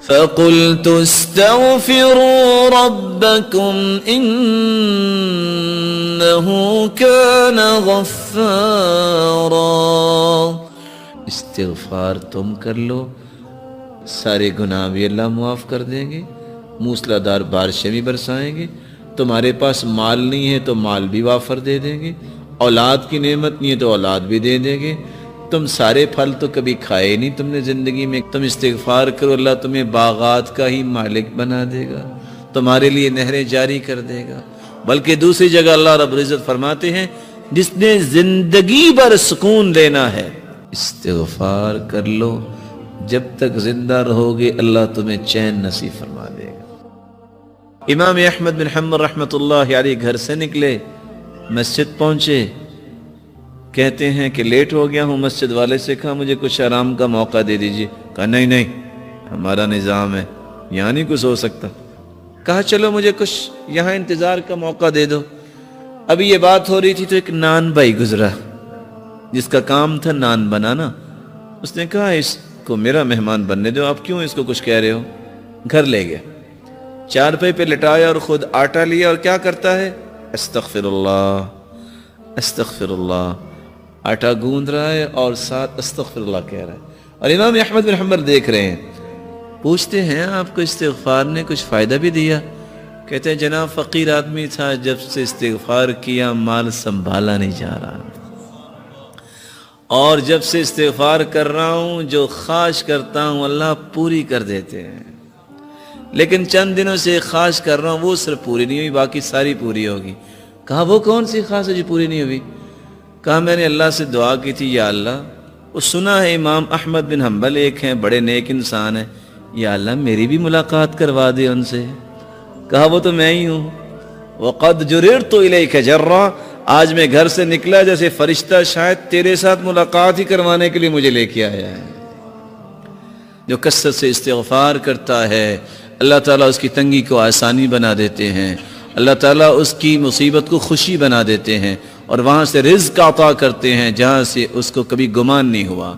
فَقُلْتُ اسْتَغْفِرُوا رَبَّكُمْ إِنَّهُ كَانَ غَفَّارًا۔ استغفار تم کر لو، سارے گناہ بھی اللہ معاف کر دیں گے، موسلا دھار بارشیں بھی برسائیں گے، تمہارے پاس مال نہیں ہے تو مال بھی وافر دے دیں گے، اولاد کی نعمت نہیں ہے تو اولاد بھی دے دیں گے، تم سارے پھل تو کبھی کھائے نہیں تم نے زندگی میں، تم استغفار کرو اللہ تمہیں باغات کا ہی مالک بنا دے گا، تمہارے لیے نہریں جاری کر دے گا۔ بلکہ دوسری جگہ اللہ رب العزت فرماتے ہیں جس نے زندگی بھر سکون لینا ہے استغفار کر لو، جب تک زندہ رہو گے اللہ تمہیں چین نصیب فرما دے گا۔ امام احمد بن حنبل رحمۃ اللہ علیہ گھر سے نکلے، مسجد پہنچے، کہتے ہیں کہ لیٹ ہو گیا ہوں، مسجد والے سے کہا مجھے کچھ آرام کا موقع دے دیجیے، کہا نہیں نہیں ہمارا نظام ہے یہاں نہیں کچھ ہو سکتا، کہا چلو مجھے کچھ یہاں انتظار کا موقع دے دو۔ ابھی یہ بات ہو رہی تھی تو ایک نان بھائی گزرا جس کا کام تھا نان بنانا، اس نے کہا اس کو میرا مہمان بننے دو، آپ کیوں اس کو کچھ کہہ رہے ہو؟ گھر لے گیا، چارپائی پہ لٹایا اور خود آٹا لیا اور کیا کرتا ہے استغفر اللہ استغفر اللہ، آٹا گوندھ رہا ہے اور ساتھ استغفر اللہ کہہ رہا ہے، اور امام احمد بن حنبل دیکھ رہے ہیں، پوچھتے ہیں آپ کو استغفار نے کچھ فائدہ بھی دیا؟ کہتے ہیں جناب فقیر آدمی تھا، جب سے استغفار کیا مال سنبھالا نہیں جا رہا، اور جب سے استغفار کر رہا ہوں جو خواہش کرتا ہوں اللہ پوری کر دیتے ہیں، لیکن چند دنوں سے خواہش کر رہا ہوں وہ صرف پوری نہیں ہوئی، باقی ساری پوری ہوگی۔ کہا وہ کون سی خواہش ہے جو پوری نہیں ہوئی؟ کہا میں نے اللہ سے دعا کی تھی یا اللہ، وہ سنا ہے امام احمد بن حنبل ایک ہیں بڑے نیک انسان ہیں، یا اللہ میری بھی ملاقات کروا دے ان سے۔ کہا وہ تو میں ہی ہوں، وَقَدْ جُرِرْتُ إِلَيْكَ جَرًّا، آج میں گھر سے نکلا جیسے فرشتہ شاید تیرے ساتھ ملاقات ہی کروانے کے لیے مجھے لے کے آیا ہے۔ جو کثرت سے استغفار کرتا ہے اللہ تعالیٰ اس کی تنگی کو آسانی بنا دیتے ہیں، اللہ تعالیٰ اس کی مصیبت کو خوشی بنا دیتے ہیں، اور وہاں سے رزق عطا کرتے ہیں جہاں سے اس کو کبھی گمان نہیں ہوا۔